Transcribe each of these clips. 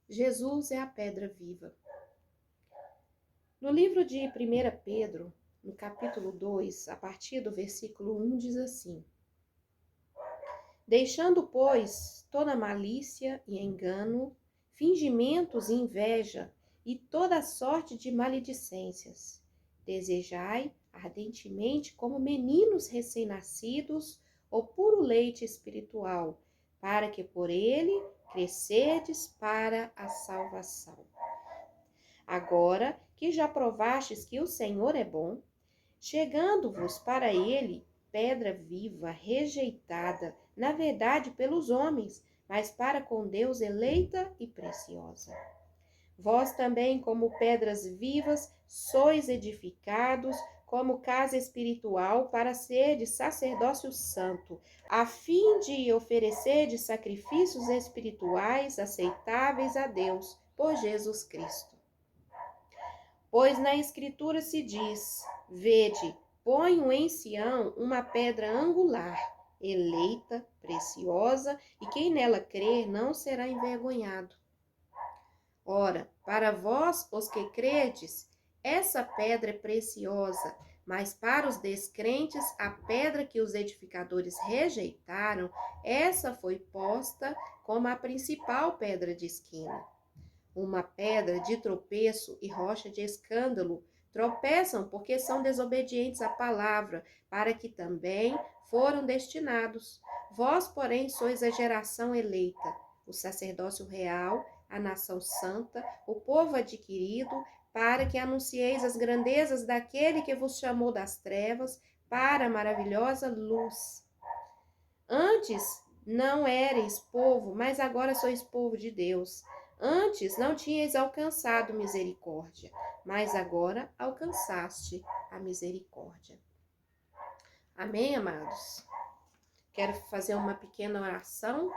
Jesus é a pedra viva. No livro de 1 Pedro, no capítulo 2, a partir do versículo 1, diz assim: Deixando, pois, toda malícia e engano, fingimentos e inveja, e toda sorte de maledicências, desejai ardentemente, como meninos recém-nascidos, o puro leite espiritual, para que por ele crescerdes para a salvação. Agora que já provastes que o Senhor é bom, chegando-vos para ele, pedra viva, rejeitada, na verdade pelos homens, mas para com Deus eleita e preciosa. Vós também, como pedras vivas, sois edificados como casa espiritual para serdes sacerdócio santo, a fim de oferecerdes sacrifícios espirituais aceitáveis a Deus, por Jesus Cristo. Pois na Escritura se diz: Vede, ponho em Sião uma pedra angular, eleita, preciosa, e quem nela crer não será envergonhado. Ora, para vós, os que credes, essa pedra é preciosa, mas para os descrentes, a pedra que os edificadores rejeitaram, essa foi posta como a principal pedra de esquina. Uma pedra de tropeço e rocha de escândalo. Tropeçam porque são desobedientes à palavra, para que também foram destinados. Vós, porém, sois a geração eleita, o sacerdócio real, a nação santa, o povo adquirido, para que anuncieis as grandezas daquele que vos chamou das trevas para a maravilhosa luz. Antes não éreis povo, mas agora sois povo de Deus. Antes não tinhais alcançado misericórdia, mas agora alcançaste a misericórdia. Amém, amados? Quero fazer uma pequena oração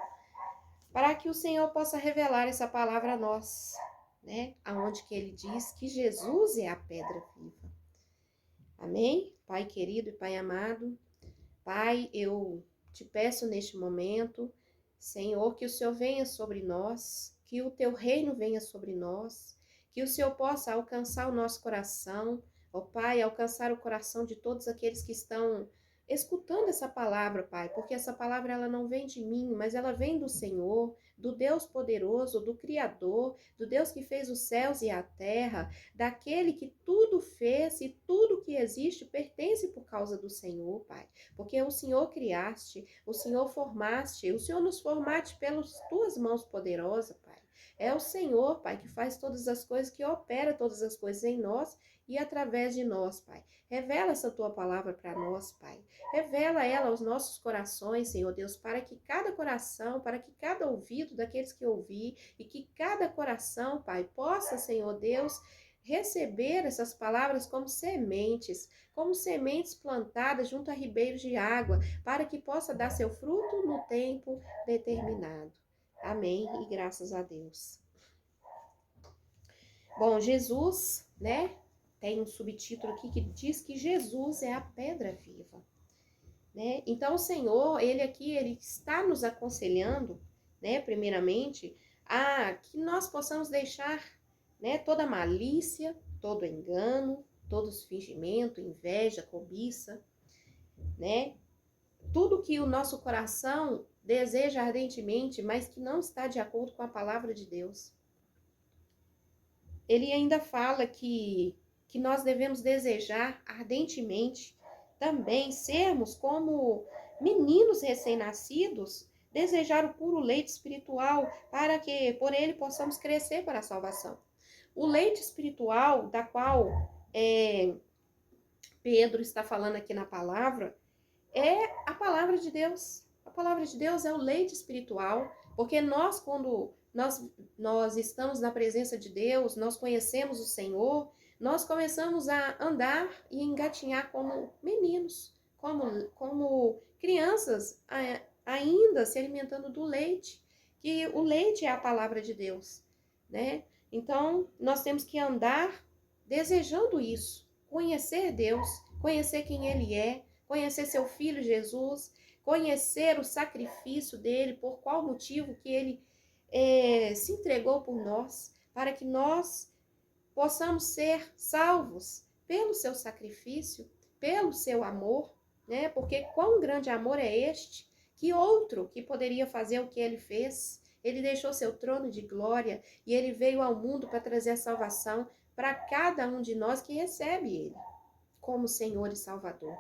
para que o Senhor possa revelar essa palavra a nós, né? Aonde que ele diz que Jesus é a pedra viva. Amém? Pai querido e Pai amado, Pai, eu te peço neste momento, Senhor, que o Senhor venha sobre nós, que o teu reino venha sobre nós, que o Senhor possa alcançar o nosso coração, ó Pai, alcançar o coração de todos aqueles que estão escutando essa palavra, Pai, porque essa palavra ela não vem de mim, mas ela vem do Senhor, do Deus poderoso, do Criador, do Deus que fez os céus e a terra, daquele que tudo fez e tudo que existe pertence por causa do Senhor, Pai. Porque o Senhor criaste, o Senhor formaste, o Senhor nos formaste pelas tuas mãos poderosas, Pai. É o Senhor, Pai, que faz todas as coisas, que opera todas as coisas em nós e através de nós, Pai. Revela essa tua palavra para nós, Pai. Revela ela aos nossos corações, Senhor Deus, para que cada coração, para que cada ouvido daqueles que ouvir e que cada coração, Pai, possa, Senhor Deus, receber essas palavras como sementes plantadas junto a ribeiros de água, para que possa dar seu fruto no tempo determinado. Amém e graças a Deus. Bom, Jesus, né? Tem um subtítulo aqui que diz que Jesus é a pedra viva, né? Então, o Senhor, ele está nos aconselhando, né? Primeiramente, a que nós possamos deixar, né? Toda malícia, todo engano, todo fingimento, inveja, cobiça, né? Tudo que o nosso coração deseja ardentemente, mas que não está de acordo com a palavra de Deus. Ele ainda fala que nós devemos desejar ardentemente também sermos como meninos recém-nascidos, desejar o puro leite espiritual para que por ele possamos crescer para a salvação. O leite espiritual da qual Pedro está falando aqui na palavra é a palavra de Deus. A palavra de Deus é o leite espiritual, porque nós, quando nós estamos na presença de Deus, nós conhecemos o Senhor, nós começamos a andar e engatinhar como meninos, como crianças ainda se alimentando do leite, que o leite é a palavra de Deus, né? Então, nós temos que andar desejando isso, conhecer Deus, conhecer quem Ele é, conhecer seu Filho Jesus, conhecer o sacrifício dele, por qual motivo que ele se entregou por nós, para que nós possamos ser salvos pelo seu sacrifício, pelo seu amor, né? Porque quão grande amor é este? Que outro que poderia fazer o que ele fez? Ele deixou seu trono de glória e ele veio ao mundo para trazer a salvação para cada um de nós que recebe ele como Senhor e Salvador.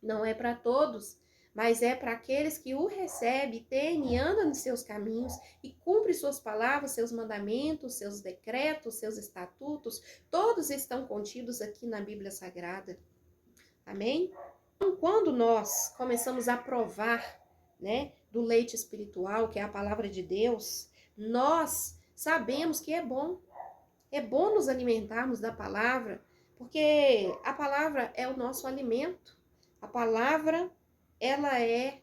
Não é para todos, mas é para aqueles que o recebem, temem e andam nos seus caminhos e cumprem suas palavras, seus mandamentos, seus decretos, seus estatutos, todos estão contidos aqui na Bíblia Sagrada. Amém? Então, quando nós começamos a provar, né, do leite espiritual, que é a palavra de Deus, nós sabemos que é bom. É bom nos alimentarmos da palavra, porque a palavra é o nosso alimento. A palavra, ela é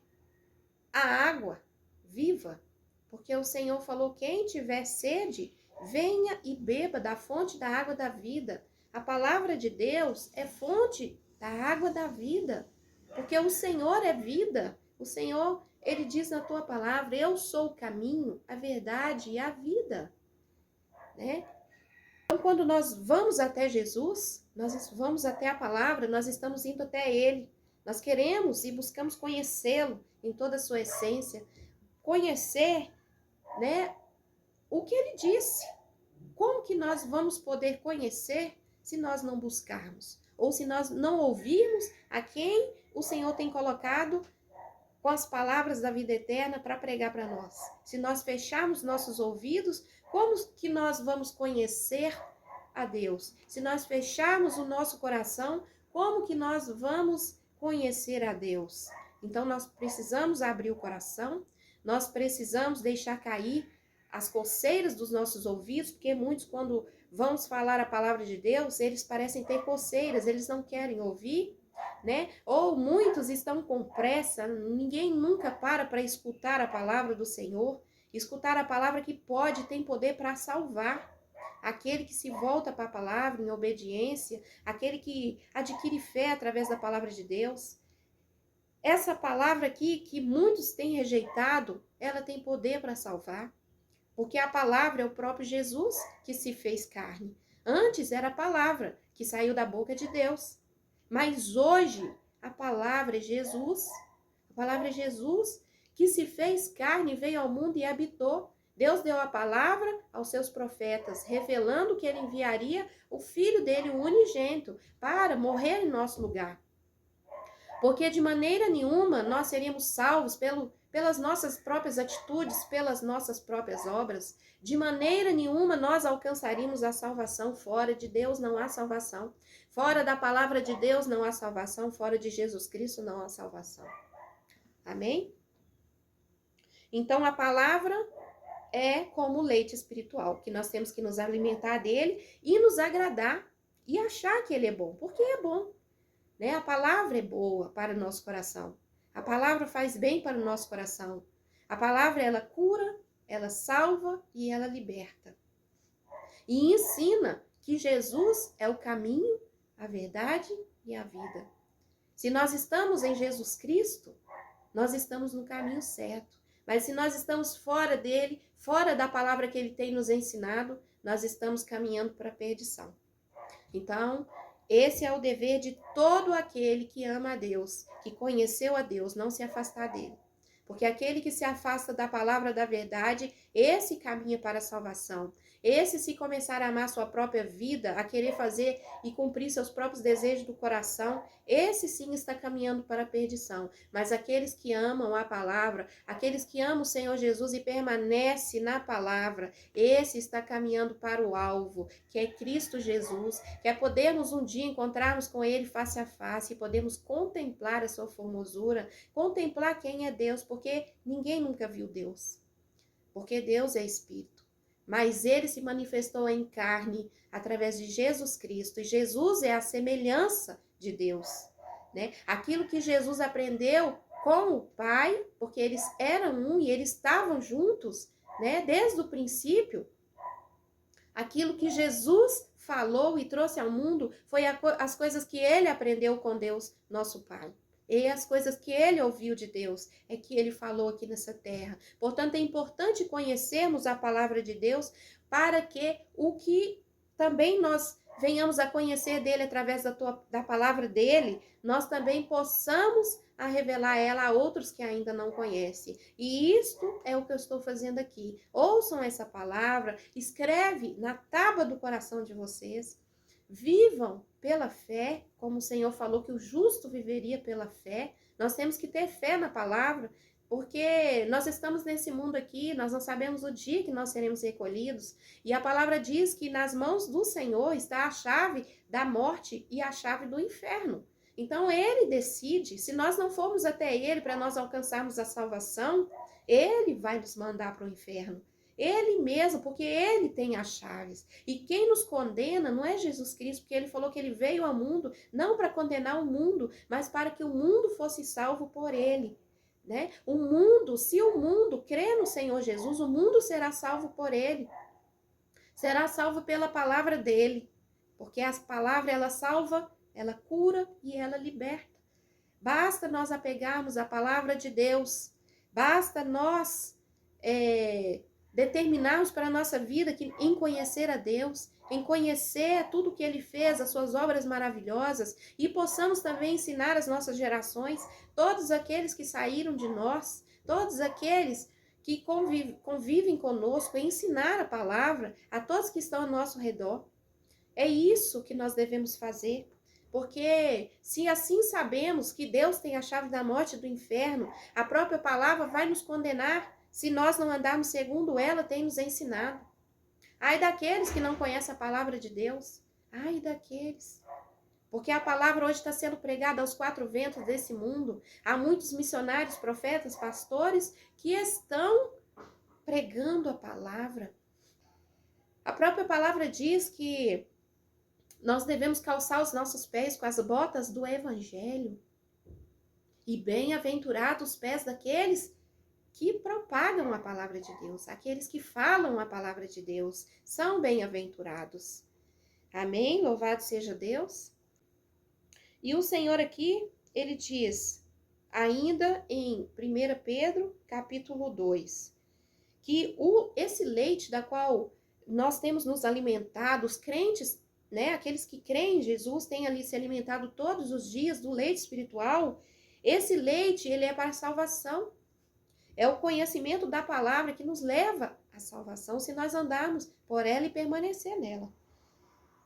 a água viva, porque o Senhor falou: quem tiver sede, venha e beba da fonte da água da vida. A palavra de Deus é fonte da água da vida, porque o Senhor é vida. O Senhor, ele diz na tua palavra: eu sou o caminho, a verdade e a vida, né? Então, quando nós vamos até Jesus, nós vamos até a palavra, nós estamos indo até Ele. Nós queremos e buscamos conhecê-lo em toda a sua essência, conhecer, né, o que Ele disse. Como que nós vamos poder conhecer se nós não buscarmos? Ou se nós não ouvirmos a quem o Senhor tem colocado com as palavras da vida eterna para pregar para nós? Se nós fecharmos nossos ouvidos, como que nós vamos conhecer a Deus? Se nós fecharmos o nosso coração, como que nós vamos conhecer a Deus? Então nós precisamos abrir o coração, nós precisamos deixar cair as coceiras dos nossos ouvidos, porque muitos, quando vamos falar a palavra de Deus, eles parecem ter coceiras, eles não querem ouvir, né? Ou muitos estão com pressa, ninguém nunca para escutar a palavra do Senhor, escutar a palavra que pode, tem poder para salvar. Aquele que se volta para a palavra em obediência, aquele que adquire fé através da palavra de Deus. Essa palavra aqui, que muitos têm rejeitado, ela tem poder para salvar. Porque a palavra é o próprio Jesus que se fez carne. Antes era a palavra que saiu da boca de Deus. Mas hoje a palavra é Jesus. A palavra é Jesus que se fez carne, veio ao mundo e habitou. Deus deu a palavra aos seus profetas, revelando que ele enviaria o filho dele, o unigênito, para morrer em nosso lugar. Porque de maneira nenhuma nós seríamos salvos pelas nossas próprias atitudes, pelas nossas próprias obras. De maneira nenhuma nós alcançaríamos a salvação. Fora de Deus não há salvação. Fora da palavra de Deus não há salvação. Fora de Jesus Cristo não há salvação. Amém? Então a palavra é como o leite espiritual, que nós temos que nos alimentar dele e nos agradar e achar que ele é bom, porque é bom, né? A palavra é boa para o nosso coração. A palavra faz bem para o nosso coração. A palavra, ela cura, ela salva e ela liberta. E ensina que Jesus é o caminho, a verdade e a vida. Se nós estamos em Jesus Cristo, nós estamos no caminho certo. Mas se nós estamos fora dele, fora da palavra que ele tem nos ensinado, nós estamos caminhando para a perdição. Então, esse é o dever de todo aquele que ama a Deus, que conheceu a Deus, não se afastar dele. Porque aquele que se afasta da palavra da verdade, esse caminha para a salvação. Esse, se começar a amar sua própria vida, a querer fazer e cumprir seus próprios desejos do coração, esse sim está caminhando para a perdição. Mas aqueles que amam a palavra, aqueles que amam o Senhor Jesus e permanecem na palavra, esse está caminhando para o alvo, que é Cristo Jesus, que é podermos um dia encontrarmos com ele face a face, e podemos contemplar a sua formosura, contemplar quem é Deus, porque ninguém nunca viu Deus. Porque Deus é Espírito. Mas ele se manifestou em carne através de Jesus Cristo. E Jesus é a semelhança de Deus, né? Aquilo que Jesus aprendeu com o Pai, porque eles eram um e eles estavam juntos, né? Desde o princípio. Aquilo que Jesus falou e trouxe ao mundo foi as coisas que ele aprendeu com Deus, nosso Pai. E as coisas que ele ouviu de Deus é que ele falou aqui nessa terra. Portanto, é importante conhecermos a palavra de Deus para que o que também nós venhamos a conhecer dele através da palavra dele, nós também possamos a revelar ela a outros que ainda não conhecem. E isto é o que eu estou fazendo aqui. Ouçam essa palavra, escreve na tábua do coração de vocês. Vivam pela fé, como o Senhor falou que o justo viveria pela fé. Nós temos que ter fé na palavra, porque nós estamos nesse mundo aqui, nós não sabemos o dia que nós seremos recolhidos. E a palavra diz que nas mãos do Senhor está a chave da morte e a chave do inferno. Então ele decide, se nós não formos até ele para nós alcançarmos a salvação, ele vai nos mandar para o inferno. Ele mesmo, porque ele tem as chaves. E quem nos condena não é Jesus Cristo, porque ele falou que ele veio ao mundo não para condenar o mundo, mas para que o mundo fosse salvo por ele. Né? O mundo, se o mundo crê no Senhor Jesus, o mundo será salvo por ele. Será salvo pela palavra dele. Porque a palavra, ela salva, ela cura e ela liberta. Basta nós apegarmos a palavra de Deus. Basta nós determinarmos para a nossa vida que, em conhecer a Deus, em conhecer tudo que Ele fez, as suas obras maravilhosas, e possamos também ensinar as nossas gerações, todos aqueles que saíram de nós, todos aqueles que convivem conosco, ensinar a palavra a todos que estão ao nosso redor. É isso que nós devemos fazer. Porque se assim sabemos que Deus tem a chave da morte e do inferno, a própria palavra vai nos condenar se nós não andarmos segundo ela tem nos ensinado. Ai daqueles que não conhecem a palavra de Deus. Ai daqueles. Porque a palavra hoje está sendo pregada aos quatro ventos desse mundo. Há muitos missionários, profetas, pastores que estão pregando a palavra. A própria palavra diz que nós devemos calçar os nossos pés com as botas do Evangelho. E bem-aventurados os pés daqueles que propagam a palavra de Deus. Aqueles que falam a palavra de Deus são bem-aventurados. Amém? Louvado seja Deus. E o Senhor aqui, ele diz, ainda em 1 Pedro, capítulo 2, que esse leite da qual nós temos nos alimentado, os crentes, né, aqueles que creem em Jesus têm ali se alimentado todos os dias do leite espiritual. Esse leite, ele é para a salvação. É o conhecimento da palavra que nos leva à salvação se nós andarmos por ela e permanecer nela.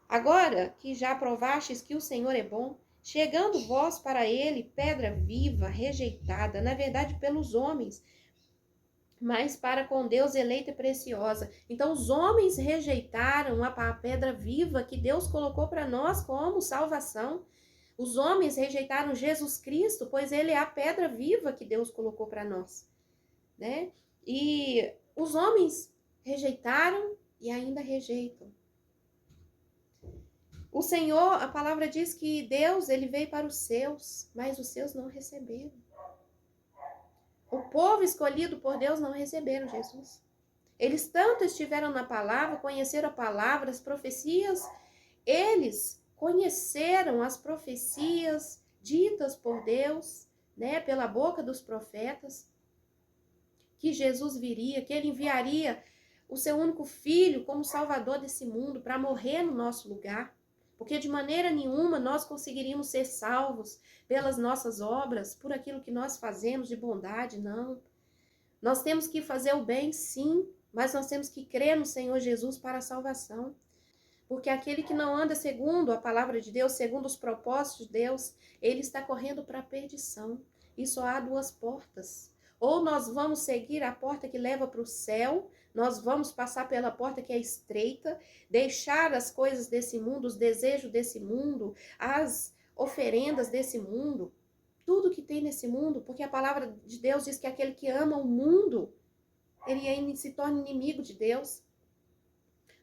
Agora que já provastes que o Senhor é bom, chegando vós para ele, pedra viva, rejeitada, na verdade pelos homens, mas para com Deus eleita e preciosa. Então os homens rejeitaram a pedra viva que Deus colocou para nós como salvação. Os homens rejeitaram Jesus Cristo, pois ele é a pedra viva que Deus colocou para nós, né? E os homens rejeitaram e ainda rejeitam. O Senhor, a palavra diz que Deus, ele veio para os seus, mas os seus não receberam. O povo escolhido por Deus não receberam Jesus. Eles tanto estiveram na palavra, conheceram a palavra, as profecias. Eles conheceram as profecias ditas por Deus, né, pela boca dos profetas, que Jesus viria, que ele enviaria o seu único filho como salvador desse mundo para morrer no nosso lugar. Porque de maneira nenhuma nós conseguiríamos ser salvos pelas nossas obras, por aquilo que nós fazemos de bondade, não. Nós temos que fazer o bem, sim, mas nós temos que crer no Senhor Jesus para a salvação. Porque aquele que não anda segundo a palavra de Deus, segundo os propósitos de Deus, ele está correndo para a perdição. E só há duas portas. Ou nós vamos seguir a porta que leva para o céu, nós vamos passar pela porta que é estreita, deixar as coisas desse mundo, os desejos desse mundo, as oferendas desse mundo, tudo que tem nesse mundo, porque a palavra de Deus diz que aquele que ama o mundo, ele se torna inimigo de Deus.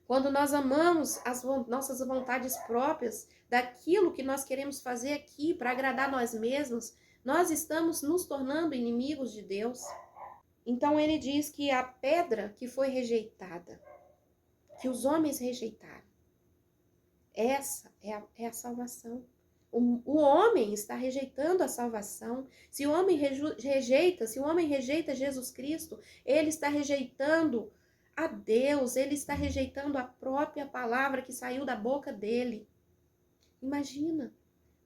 Quando nós amamos as nossas vontades próprias, daquilo que nós queremos fazer aqui para agradar nós mesmos, nós estamos nos tornando inimigos de Deus. Então ele diz que a pedra que foi rejeitada, que os homens rejeitaram, essa é a salvação. O homem está rejeitando a salvação. Se o homem rejeita Jesus Cristo, ele está rejeitando a Deus, ele está rejeitando a própria palavra que saiu da boca dele. Imagina,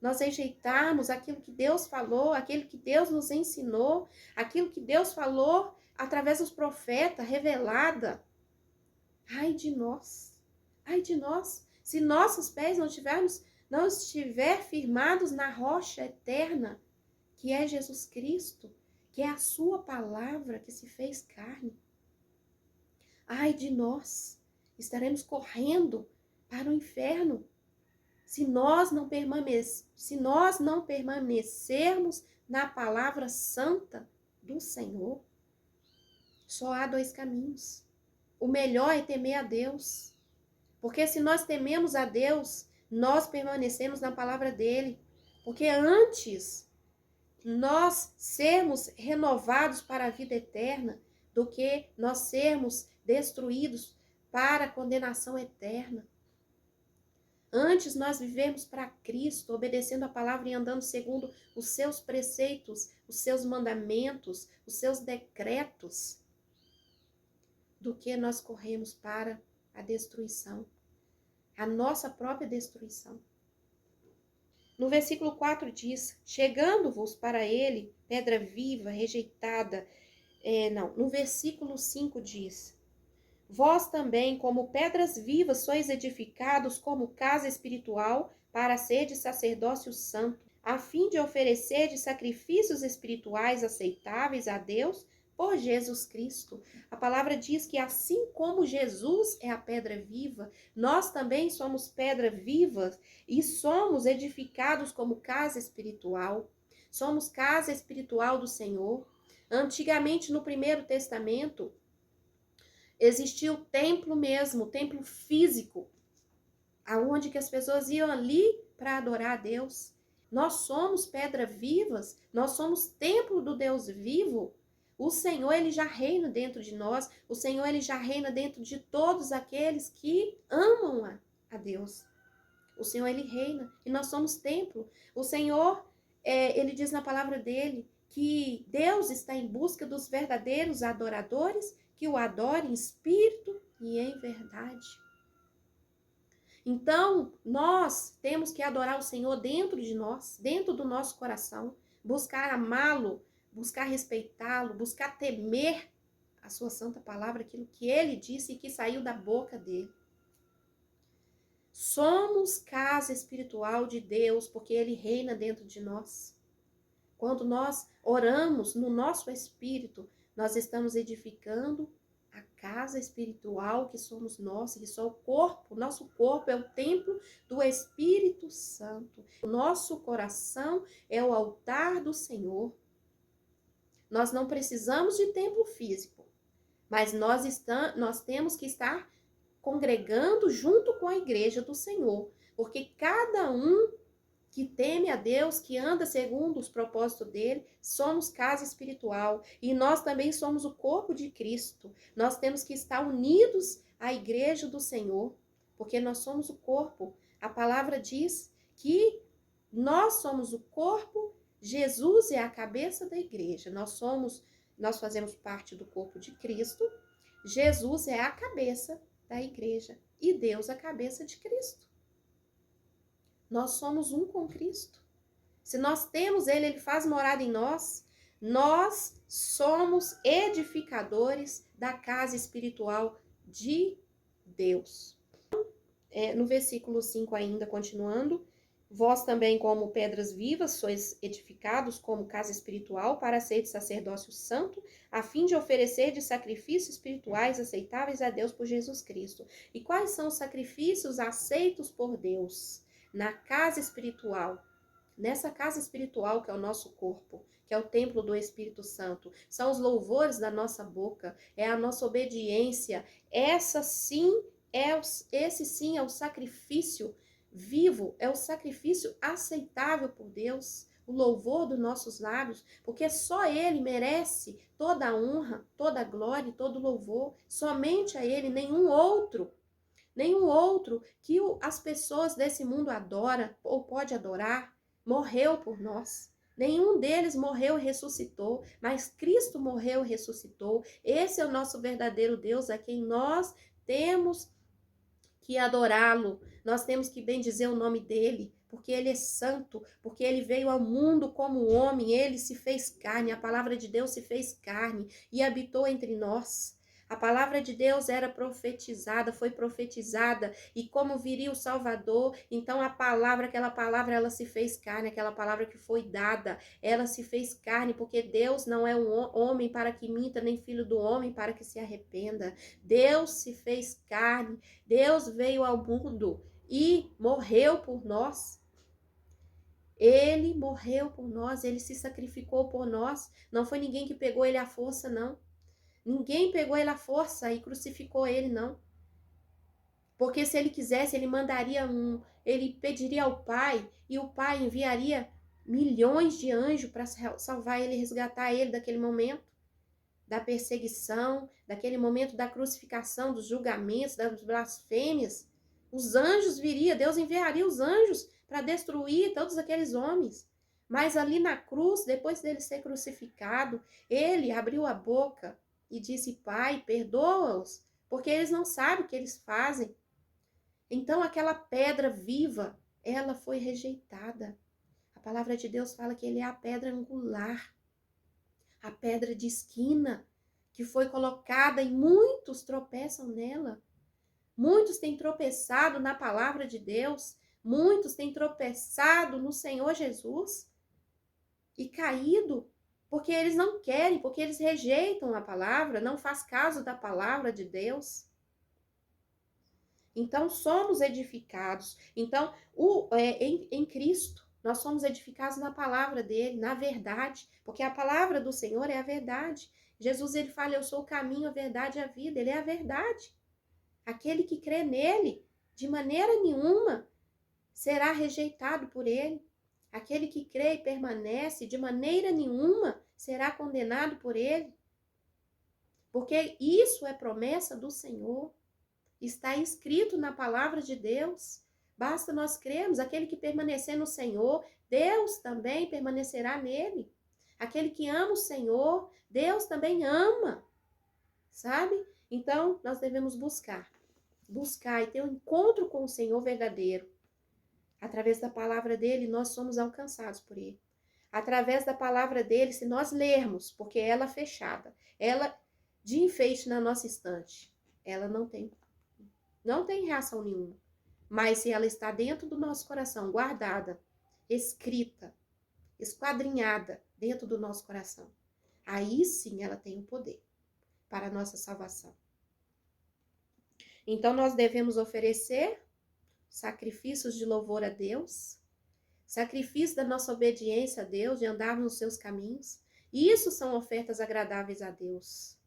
nós rejeitarmos aquilo que Deus falou, aquilo que Deus nos ensinou, aquilo que Deus falou através dos profetas, revelada. Ai de nós, se nossos pés não estiver firmados na rocha eterna, que é Jesus Cristo, que é a sua palavra que se fez carne. Ai de nós, estaremos correndo para o inferno se nós não permanecermos na palavra santa do Senhor. Só há dois caminhos. O melhor é temer a Deus. Porque se nós tememos a Deus, nós permanecemos na palavra dele. Porque antes nós sermos renovados para a vida eterna do que nós sermos destruídos para a condenação eterna. Antes nós vivemos para Cristo, obedecendo a palavra e andando segundo os seus preceitos, os seus mandamentos, os seus decretos, do que nós corremos para a destruição, a nossa própria destruição. No versículo 4 diz, chegando-vos para ele, pedra viva, rejeitada. No versículo 5 diz, vós também, como pedras vivas, sois edificados como casa espiritual para serdes sacerdócio santo, a fim de oferecerdes sacrifícios espirituais aceitáveis a Deus por Jesus Cristo. A palavra diz que assim como Jesus é a pedra viva, nós também somos pedra viva e somos edificados como casa espiritual. Somos casa espiritual do Senhor. Antigamente, no Primeiro Testamento, existia o templo mesmo, o templo físico, aonde que as pessoas iam ali para adorar a Deus. Nós somos pedras vivas, nós somos templo do Deus vivo. O Senhor, ele já reina dentro de nós, o Senhor, ele já reina dentro de todos aqueles que amam a Deus. O Senhor, ele reina e nós somos templo. O Senhor, ele diz na palavra dele que Deus está em busca dos verdadeiros adoradores que o adorem em espírito e em verdade. Então, nós temos que adorar o Senhor dentro de nós, dentro do nosso coração, buscar amá-lo, buscar respeitá-lo, buscar temer a sua santa palavra, aquilo que ele disse e que saiu da boca dele. Somos casa espiritual de Deus, porque ele reina dentro de nós. Quando nós oramos no nosso espírito, nós estamos edificando a casa espiritual que somos nós, que só o corpo, nosso corpo é o templo do Espírito Santo. O nosso coração é o altar do Senhor. Nós não precisamos de templo físico, mas nós temos que estar congregando junto com a igreja do Senhor, porque cada um que teme a Deus, que anda segundo os propósitos dele, somos casa espiritual. E nós também somos o corpo de Cristo. Nós temos que estar unidos à igreja do Senhor, porque nós somos o corpo. A palavra diz que nós somos o corpo, Jesus é a cabeça da igreja. Nós fazemos parte do corpo de Cristo, Jesus é a cabeça da igreja e Deus a cabeça de Cristo. Nós somos um com Cristo. Se nós temos ele, ele faz morada em nós. Nós somos edificadores da casa espiritual de Deus. No versículo 5 ainda, continuando. Vós também, como pedras vivas, sois edificados como casa espiritual para seres sacerdócio santo, a fim de oferecer de sacrifícios espirituais aceitáveis a Deus por Jesus Cristo. E quais são os sacrifícios aceitos por Deus? Na casa espiritual, nessa casa espiritual que é o nosso corpo, que é o templo do Espírito Santo, são os louvores da nossa boca, é a nossa obediência, esse sim é o sacrifício vivo, é o sacrifício aceitável por Deus, o louvor dos nossos lábios, porque só ele merece toda a honra, toda a glória e todo o louvor, somente a ele, nenhum outro que as pessoas desse mundo adoram ou pode adorar, morreu por nós. Nenhum deles morreu e ressuscitou, mas Cristo morreu e ressuscitou. Esse é o nosso verdadeiro Deus, a quem nós temos que adorá-lo. Nós temos que bendizer o nome dele, porque ele é santo, porque ele veio ao mundo como homem, ele se fez carne, a palavra de Deus se fez carne e habitou entre nós. A palavra de Deus era profetizada, foi profetizada, e como viria o Salvador, então aquela palavra, ela se fez carne, aquela palavra que foi dada, ela se fez carne, porque Deus não é um homem para que minta, nem filho do homem para que se arrependa. Deus se fez carne, Deus veio ao mundo e morreu por nós. Ele morreu por nós, ele se sacrificou por nós. Não foi ninguém que pegou ele à força, não. Ninguém pegou ele à força e crucificou ele, não. Porque se ele quisesse, ele pediria ao Pai, e o Pai enviaria milhões de anjos para salvar ele, resgatar ele daquele momento da perseguição, daquele momento da crucificação, dos julgamentos, das blasfêmias. Os anjos viriam, Deus enviaria os anjos para destruir todos aqueles homens. Mas ali na cruz, depois dele ser crucificado, ele abriu a boca e disse: Pai, perdoa-os, porque eles não sabem o que eles fazem. Então aquela pedra viva, ela foi rejeitada. A palavra de Deus fala que ele é a pedra angular, a pedra de esquina, que foi colocada e muitos tropeçam nela. Muitos têm tropeçado na palavra de Deus, muitos têm tropeçado no Senhor Jesus e caído, porque eles não querem, porque eles rejeitam a palavra, não faz caso da palavra de Deus. Então, somos edificados. Então, em Cristo, nós somos edificados na palavra dele, na verdade, porque a palavra do Senhor é a verdade. Jesus, ele fala: eu sou o caminho, a verdade e a vida. Ele é a verdade. Aquele que crê nele, de maneira nenhuma, será rejeitado por ele. Aquele que crê e permanece, de maneira nenhuma, será condenado por ele. Porque isso é promessa do Senhor. Está escrito na palavra de Deus. Basta nós crermos. Aquele que permanecer no Senhor, Deus também permanecerá nele. Aquele que ama o Senhor, Deus também ama. Sabe? Então, nós devemos buscar e ter um encontro com o Senhor verdadeiro. Através da palavra dele, nós somos alcançados por ele. Através da palavra dele, se nós lermos, porque ela é fechada, ela de enfeite na nossa estante, ela não tem reação nenhuma. Mas se ela está dentro do nosso coração, guardada, escrita, esquadrinhada dentro do nosso coração, aí sim ela tem o poder para a nossa salvação. Então nós devemos oferecer sacrifícios de louvor a Deus, sacrifício da nossa obediência a Deus, de andar nos seus caminhos. E isso são ofertas agradáveis a Deus.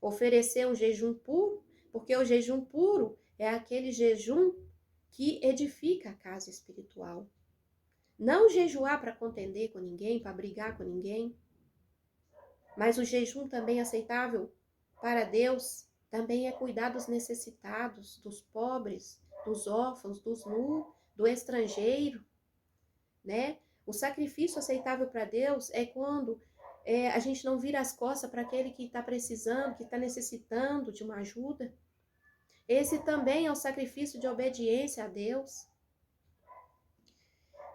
Oferecer um jejum puro, porque o jejum puro é aquele jejum que edifica a casa espiritual. Não jejuar para contender com ninguém, para brigar com ninguém, mas o jejum também aceitável para Deus também é cuidar dos necessitados, dos pobres, dos órfãos, dos nus, do estrangeiro, né? O sacrifício aceitável para Deus é quando a gente não vira as costas para aquele que está precisando, que está necessitando de uma ajuda. Esse também é o sacrifício de obediência a Deus.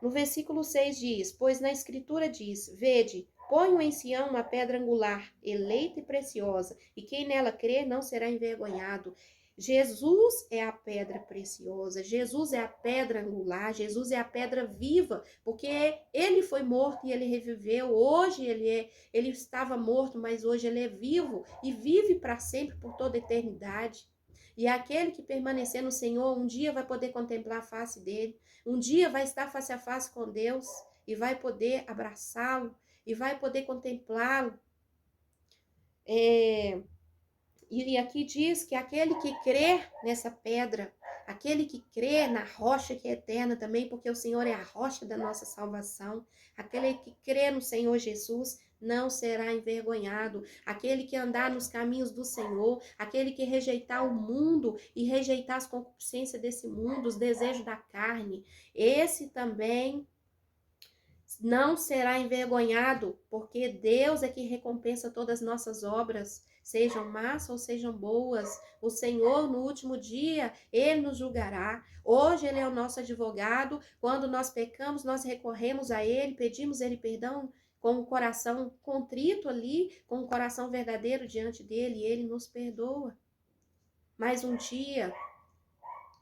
No versículo 6 diz: pois na escritura diz: vede, ponho em Sião uma pedra angular, eleita e preciosa, e quem nela crer não será envergonhado. Jesus é a pedra preciosa, Jesus é a pedra angular, Jesus é a pedra viva, porque ele foi morto e ele reviveu. Hoje ele estava morto, mas hoje ele é vivo e vive para sempre, por toda a eternidade. E aquele que permanecer no Senhor, um dia vai poder contemplar a face dele, um dia vai estar face a face com Deus e vai poder abraçá-lo e vai poder contemplá-lo. E aqui diz que aquele que crer nessa pedra, aquele que crê na rocha que é eterna também, porque o Senhor é a rocha da nossa salvação, aquele que crê no Senhor Jesus não será envergonhado. Aquele que andar nos caminhos do Senhor, aquele que rejeitar o mundo e rejeitar as concupiscências desse mundo, os desejos da carne, esse também não será envergonhado, porque Deus é que recompensa todas as nossas obras, sejam más ou sejam boas. O Senhor, no último dia, Ele nos julgará. Hoje Ele é o nosso advogado. Quando nós pecamos, nós recorremos a Ele, pedimos Ele perdão com o coração contrito ali, com o coração verdadeiro diante dEle, e Ele nos perdoa. Mas um dia,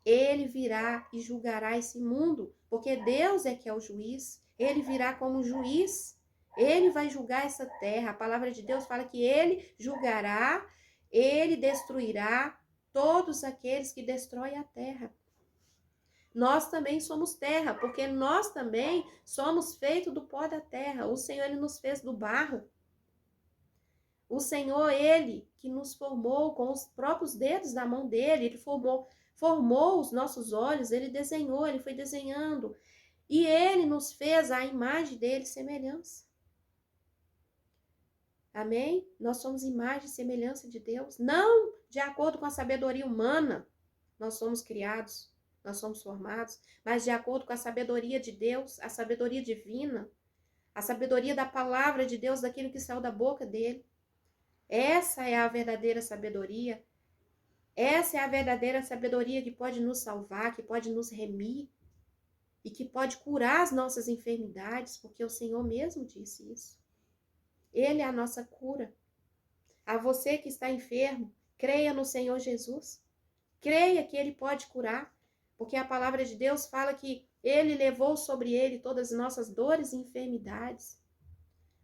Ele virá e julgará esse mundo, porque Deus é que é o juiz. Ele virá como juiz. Ele vai julgar essa terra. A palavra de Deus fala que ele julgará, ele destruirá todos aqueles que destroem a terra. Nós também somos terra, porque nós também somos feitos do pó da terra. O Senhor, Ele nos fez do barro. O Senhor, Ele que nos formou com os próprios dedos da mão dele. Ele formou os nossos olhos, Ele desenhou, Ele foi desenhando. E Ele nos fez a imagem dele, semelhança. Amém? Nós somos imagem e semelhança de Deus. Não de acordo com a sabedoria humana. Nós somos criados, nós somos formados, mas de acordo com a sabedoria de Deus, a sabedoria divina, a sabedoria da palavra de Deus, daquilo que saiu da boca dele. Essa é a verdadeira sabedoria. Essa é a verdadeira sabedoria que pode nos salvar, que pode nos remir e que pode curar as nossas enfermidades, porque o Senhor mesmo disse isso. Ele é a nossa cura. A você que está enfermo, creia no Senhor Jesus. Creia que Ele pode curar, porque a palavra de Deus fala que Ele levou sobre Ele todas as nossas dores e enfermidades.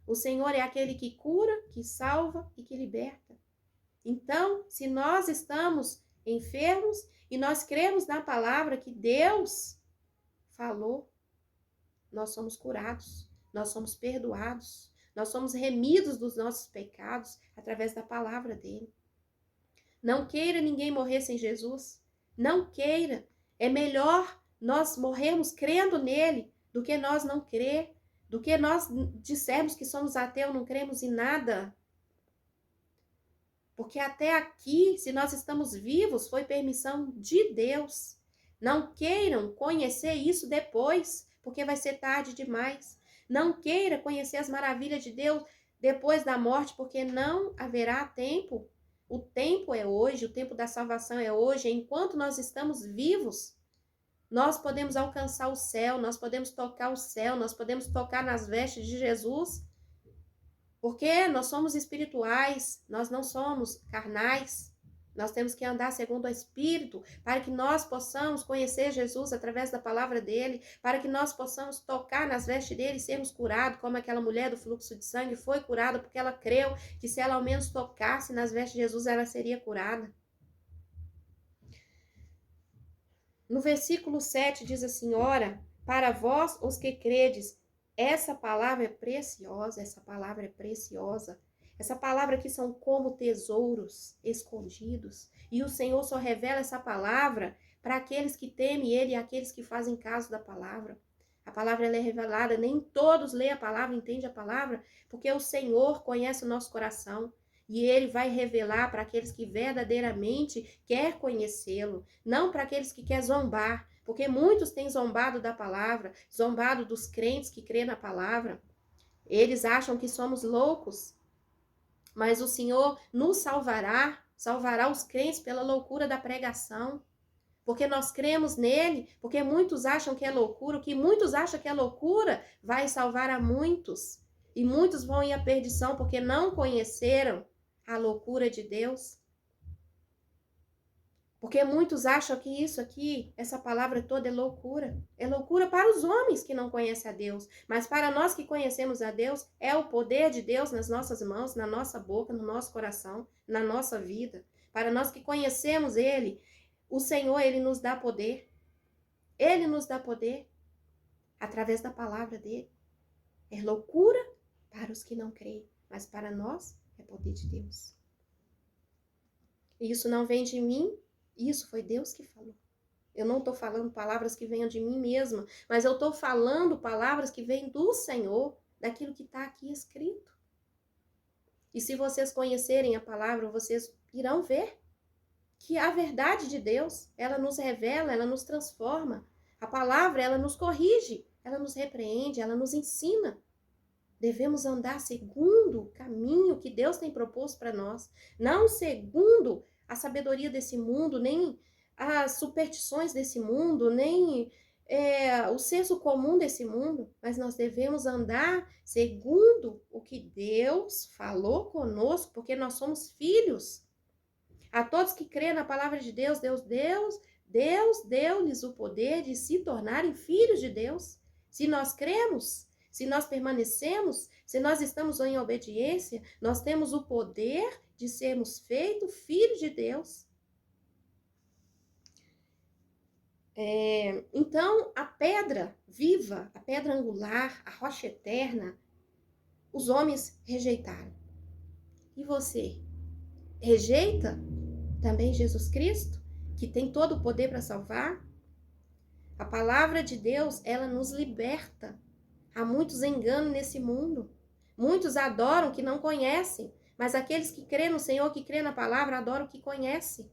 O Senhor é aquele que cura, que salva e que liberta. Então, se nós estamos enfermos e nós cremos na palavra que Deus falou, nós somos curados, nós somos perdoados, nós somos remidos dos nossos pecados através da palavra dele. Não queira ninguém morrer sem Jesus. Não queira. É melhor nós morrermos crendo nele do que nós não crer, do que nós dissermos que somos ateus, não cremos em nada. Porque até aqui, se nós estamos vivos, foi permissão de Deus. Não queiram conhecer isso depois, porque vai ser tarde demais. Não queira conhecer as maravilhas de Deus depois da morte, porque não haverá tempo. O tempo é hoje, o tempo da salvação é hoje. Enquanto nós estamos vivos, nós podemos alcançar o céu, nós podemos tocar o céu, nós podemos tocar nas vestes de Jesus, porque nós somos espirituais, nós não somos carnais. Nós temos que andar segundo o Espírito, para que nós possamos conhecer Jesus através da palavra dele, para que nós possamos tocar nas vestes dele e sermos curados, como aquela mulher do fluxo de sangue foi curada porque ela creu que se ela ao menos tocasse nas vestes de Jesus, ela seria curada. No versículo 7 diz assim: ora, para vós os que credes, essa palavra é preciosa, essa palavra é preciosa. Essa palavra aqui são como tesouros escondidos. E o Senhor só revela essa palavra para aqueles que temem Ele e aqueles que fazem caso da palavra. A palavra ela é revelada, nem todos lêem a palavra, entendem a palavra, porque o Senhor conhece o nosso coração. E Ele vai revelar para aqueles que verdadeiramente quer conhecê-lo, não para aqueles que quer zombar, porque muitos têm zombado da palavra, zombado dos crentes que crêem na palavra. Eles acham que somos loucos, mas o Senhor nos salvará os crentes pela loucura da pregação, porque nós cremos nele, porque muitos acham que é loucura, o que muitos acham que é loucura vai salvar a muitos, e muitos vão ir à perdição porque não conheceram a loucura de Deus. Porque muitos acham que isso aqui, essa palavra toda é loucura. É loucura para os homens que não conhecem a Deus. Mas para nós que conhecemos a Deus, é o poder de Deus nas nossas mãos, na nossa boca, no nosso coração, na nossa vida. Para nós que conhecemos Ele, o Senhor, Ele nos dá poder. Ele nos dá poder através da palavra dEle. É loucura para os que não creem, mas para nós é poder de Deus. E isso não vem de mim, isso foi Deus que falou. Eu não estou falando palavras que venham de mim mesma, mas eu estou falando palavras que vêm do Senhor, daquilo que está aqui escrito. E se vocês conhecerem a palavra, vocês irão ver que a verdade de Deus, ela nos revela, ela nos transforma. A palavra, ela nos corrige, ela nos repreende, ela nos ensina. Devemos andar segundo o caminho que Deus tem proposto para nós, não segundo a sabedoria desse mundo, nem as superstições desse mundo, nem o senso comum desse mundo, mas nós devemos andar segundo o que Deus falou conosco, porque nós somos filhos. A todos que crêem na palavra de Deus, Deus deu-lhes o poder de se tornarem filhos de Deus. Se nós cremos, se nós permanecemos, se nós estamos em obediência, nós temos o poder de sermos feitos filhos de Deus. Então, a pedra viva, a pedra angular, a rocha eterna, os homens rejeitaram. E você? Rejeita também Jesus Cristo, que tem todo o poder para salvar? A palavra de Deus, ela nos liberta. Há muitos enganos nesse mundo. Muitos adoram o que não conhecem, mas aqueles que crêem no Senhor, que crêem na palavra, adoram o que conhecem.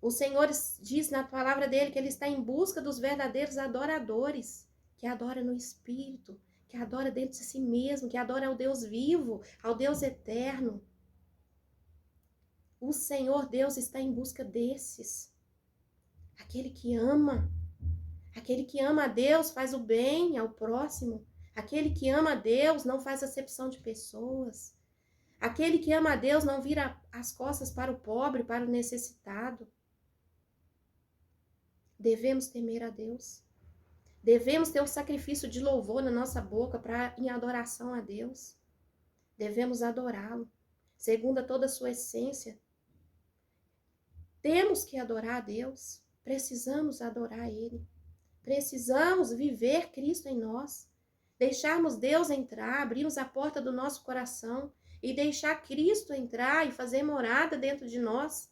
O Senhor diz na palavra dele que ele está em busca dos verdadeiros adoradores, que adora no Espírito, que adora dentro de si mesmo, que adora ao Deus vivo, ao Deus eterno. O Senhor Deus está em busca desses. Aquele que ama a Deus faz o bem ao próximo. Aquele que ama a Deus não faz acepção de pessoas. Aquele que ama a Deus não vira as costas para o pobre, para o necessitado. Devemos temer a Deus. Devemos ter o sacrifício de louvor na nossa boca em adoração a Deus. Devemos adorá-lo, segundo toda a sua essência. Temos que adorar a Deus. Precisamos adorar Ele. Precisamos viver Cristo em nós. Deixarmos Deus entrar, abrirmos a porta do nosso coração e deixar Cristo entrar e fazer morada dentro de nós.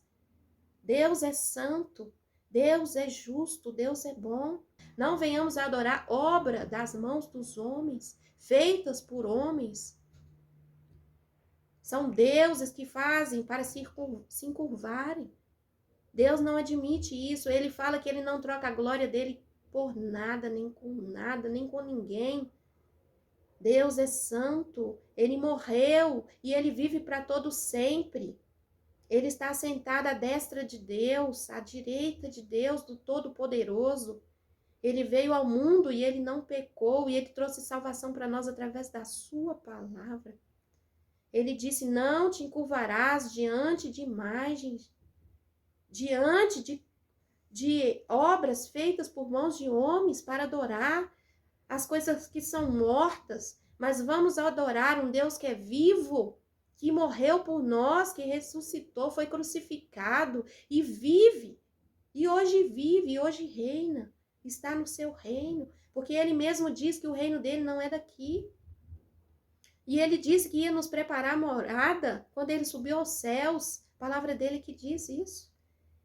Deus é santo. Deus é justo, Deus é bom. Não venhamos a adorar obra das mãos dos homens, feitas por homens. São deuses que fazem para se encurvarem. Deus não admite isso. Ele fala que ele não troca a glória dele por nada, nem com ninguém. Deus é santo. Ele morreu e ele vive para todo sempre. Ele está sentado à destra de Deus, à direita de Deus, do Todo-Poderoso. Ele veio ao mundo e ele não pecou, e ele trouxe salvação para nós através da sua palavra. Ele disse, não te encurvarás diante de imagens, diante de obras feitas por mãos de homens para adorar as coisas que são mortas, mas vamos adorar um Deus que é vivo, que morreu por nós, que ressuscitou, foi crucificado e vive, e hoje reina, está no seu reino, porque ele mesmo diz que o reino dele não é daqui. E ele disse que ia nos preparar morada quando ele subiu aos céus, a palavra dele que diz isso.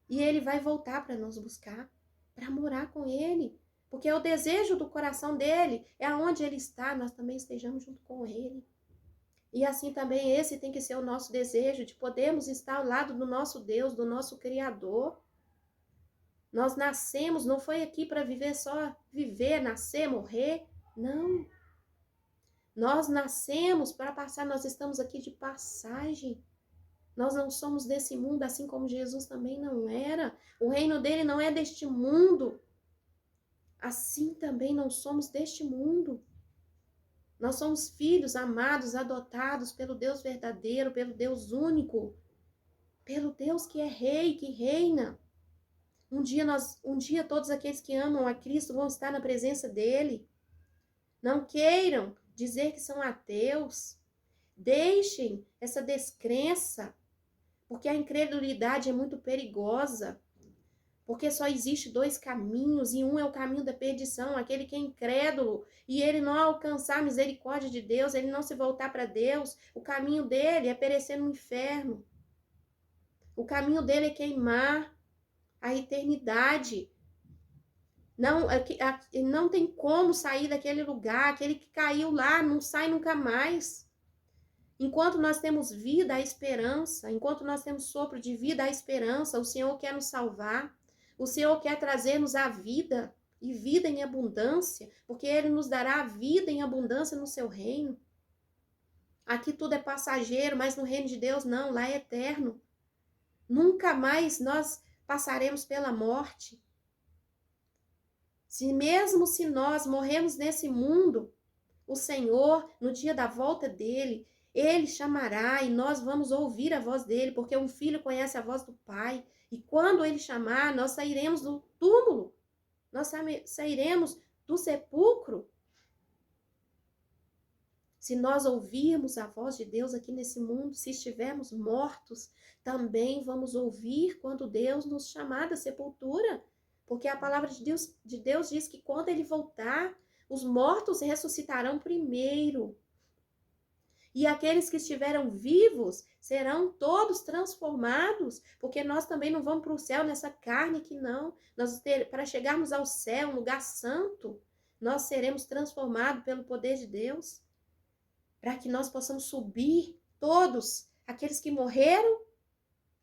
E ele vai voltar para nos buscar, para morar com ele, porque é o desejo do coração dele, é aonde ele está, nós também estejamos junto com ele. E assim também esse tem que ser o nosso desejo, de podermos estar ao lado do nosso Deus, do nosso Criador. Nós nascemos, não foi aqui para viver só, viver, nascer, morrer, não. Nós nascemos para passar, nós estamos aqui de passagem. Nós não somos desse mundo, assim como Jesus também não era. O reino dele não é deste mundo. Assim também não somos deste mundo. Nós somos filhos amados, adotados pelo Deus verdadeiro, pelo Deus único, pelo Deus que é rei, que reina. Um dia todos aqueles que amam a Cristo vão estar na presença dele. Não queiram dizer que são ateus. Deixem essa descrença, porque a incredulidade é muito perigosa. Porque só existe dois caminhos, e um é o caminho da perdição, aquele que é incrédulo, e ele não alcançar a misericórdia de Deus, ele não se voltar para Deus, o caminho dele é perecer no inferno. O caminho dele é queimar a eternidade. Não tem como sair daquele lugar, aquele que caiu lá não sai nunca mais. Enquanto nós temos vida, há esperança. Enquanto nós temos sopro de vida, há esperança. O Senhor quer nos salvar. O Senhor quer trazer-nos a vida e vida em abundância, porque Ele nos dará a vida em abundância no seu reino. Aqui tudo é passageiro, mas no reino de Deus não, lá é eterno. Nunca mais nós passaremos pela morte. Mesmo se nós morremos nesse mundo, o Senhor, no dia da volta dele, ele chamará e nós vamos ouvir a voz dele, porque um filho conhece a voz do pai. E quando ele chamar, nós sairemos do túmulo, nós sairemos do sepulcro. Se nós ouvirmos a voz de Deus aqui nesse mundo, se estivermos mortos, também vamos ouvir quando Deus nos chamar da sepultura. Porque a palavra de Deus diz que quando ele voltar, os mortos ressuscitarão primeiro. E aqueles que estiveram vivos serão todos transformados, porque nós também não vamos para o céu nessa carne que não. Para chegarmos ao céu, um lugar santo, nós seremos transformados pelo poder de Deus, para que nós possamos subir todos, aqueles que morreram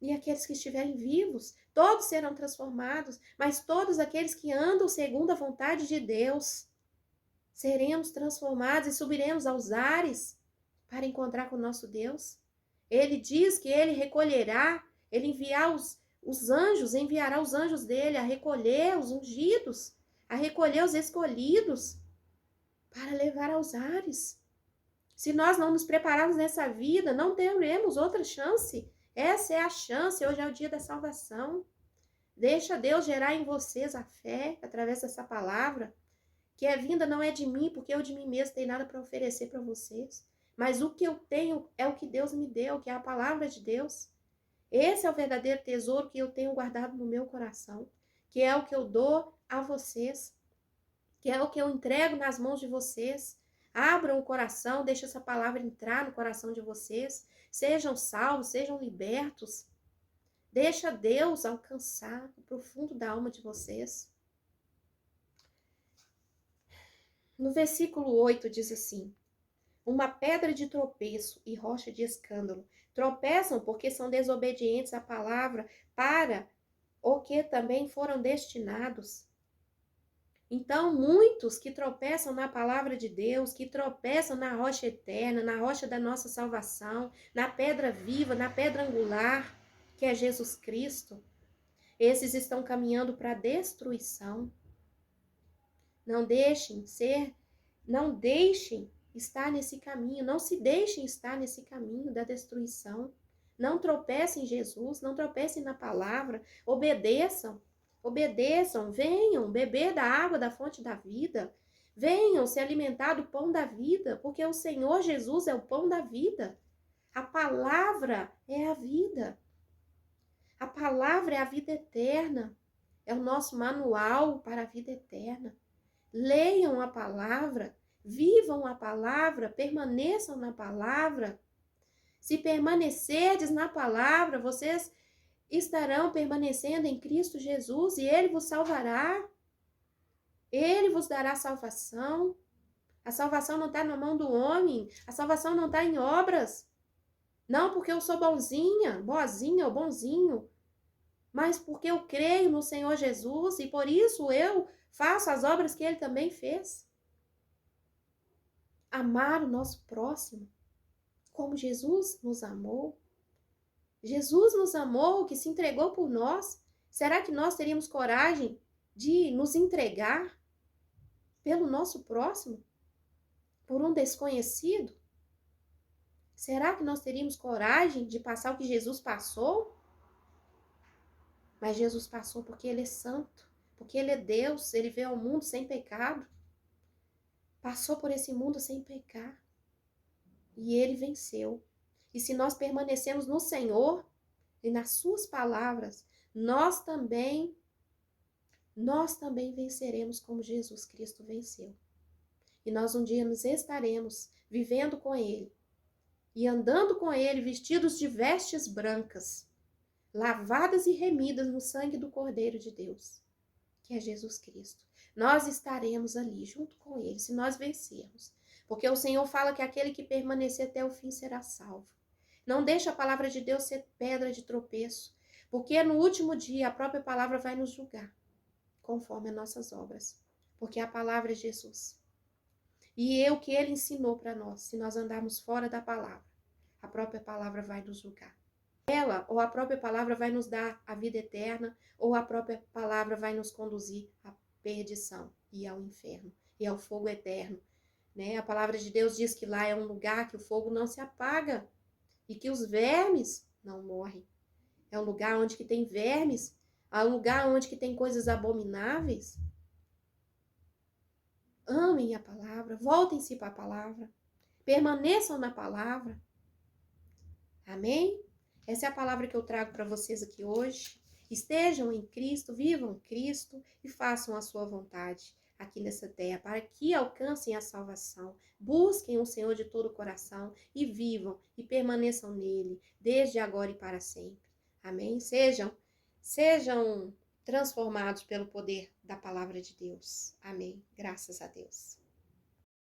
e aqueles que estiverem vivos, todos serão transformados, mas todos aqueles que andam segundo a vontade de Deus, seremos transformados e subiremos aos ares para encontrar com o nosso Deus. Ele diz que ele recolherá, ele enviará os anjos dele a recolher os ungidos, a recolher os escolhidos, para levar aos ares. Se nós não nos prepararmos nessa vida, não teremos outra chance. Essa é a chance, hoje é o dia da salvação. Deixa Deus gerar em vocês a fé, através dessa palavra, que a vinda não é de mim, porque eu de mim mesmo tenho nada para oferecer para vocês. Mas o que eu tenho é o que Deus me deu, que é a palavra de Deus. Esse é o verdadeiro tesouro que eu tenho guardado no meu coração, que é o que eu dou a vocês, que é o que eu entrego nas mãos de vocês. Abram o coração, deixem essa palavra entrar no coração de vocês. Sejam salvos, sejam libertos. Deixa Deus alcançar o profundo da alma de vocês. No versículo 8 diz assim: uma pedra de tropeço e rocha de escândalo. Tropeçam porque são desobedientes à palavra, para o que também foram destinados. Então, muitos que tropeçam na palavra de Deus, que tropeçam na rocha eterna, na rocha da nossa salvação, na pedra viva, na pedra angular, que é Jesus Cristo, esses estão caminhando para a destruição. Não deixem estar nesse caminho, não se deixem estar nesse caminho da destruição. Não tropecem em Jesus, não tropecem na palavra, obedeçam, venham beber da água da fonte da vida, venham se alimentar do pão da vida, porque o Senhor Jesus é o pão da vida. A palavra é a vida. A palavra é a vida eterna, é o nosso manual para a vida eterna. Leiam a palavra, vivam a palavra, permaneçam na palavra. Se permanecerdes na palavra, vocês estarão permanecendo em Cristo Jesus e Ele vos salvará. Ele vos dará salvação. A salvação não está na mão do homem, a salvação não está em obras. Não porque eu sou boazinha ou bonzinho, mas porque eu creio no Senhor Jesus e por isso eu faço as obras que Ele também fez. Amar o nosso próximo, como Jesus nos amou. Jesus nos amou, que se entregou por nós. Será que nós teríamos coragem de nos entregar pelo nosso próximo? Por um desconhecido? Será que nós teríamos coragem de passar o que Jesus passou? Mas Jesus passou porque Ele é santo, porque Ele é Deus, Ele veio ao mundo sem pecado. Passou por esse mundo sem pecar. E Ele venceu. E se nós permanecemos no Senhor e nas suas palavras, nós também venceremos como Jesus Cristo venceu. E nós um dia nos estaremos vivendo com Ele e andando com Ele vestidos de vestes brancas, lavadas e remidas no sangue do Cordeiro de Deus, que é Jesus Cristo. Nós estaremos ali junto com Ele, se nós vencermos. Porque o Senhor fala que aquele que permanecer até o fim será salvo. Não deixa a palavra de Deus ser pedra de tropeço, porque no último dia a própria palavra vai nos julgar, conforme as nossas obras. Porque a palavra é Jesus. E é o que ele ensinou para nós. Se nós andarmos fora da palavra, a própria palavra vai nos julgar. Ela ou a própria palavra vai nos dar a vida eterna, ou a própria palavra vai nos conduzir à perdição e ao inferno e ao fogo eterno. Né? A palavra de Deus diz que lá é um lugar que o fogo não se apaga e que os vermes não morrem. É um lugar onde que tem vermes, é um lugar onde que tem coisas abomináveis. Amem a palavra, voltem-se para a palavra, permaneçam na palavra. Amém? Essa é a palavra que eu trago para vocês aqui hoje. Estejam em Cristo, vivam Cristo e façam a sua vontade aqui nessa terra, para que alcancem a salvação. Busquem o Senhor de todo o coração e vivam e permaneçam nele, desde agora e para sempre. Amém? Sejam transformados pelo poder da palavra de Deus. Amém. Graças a Deus.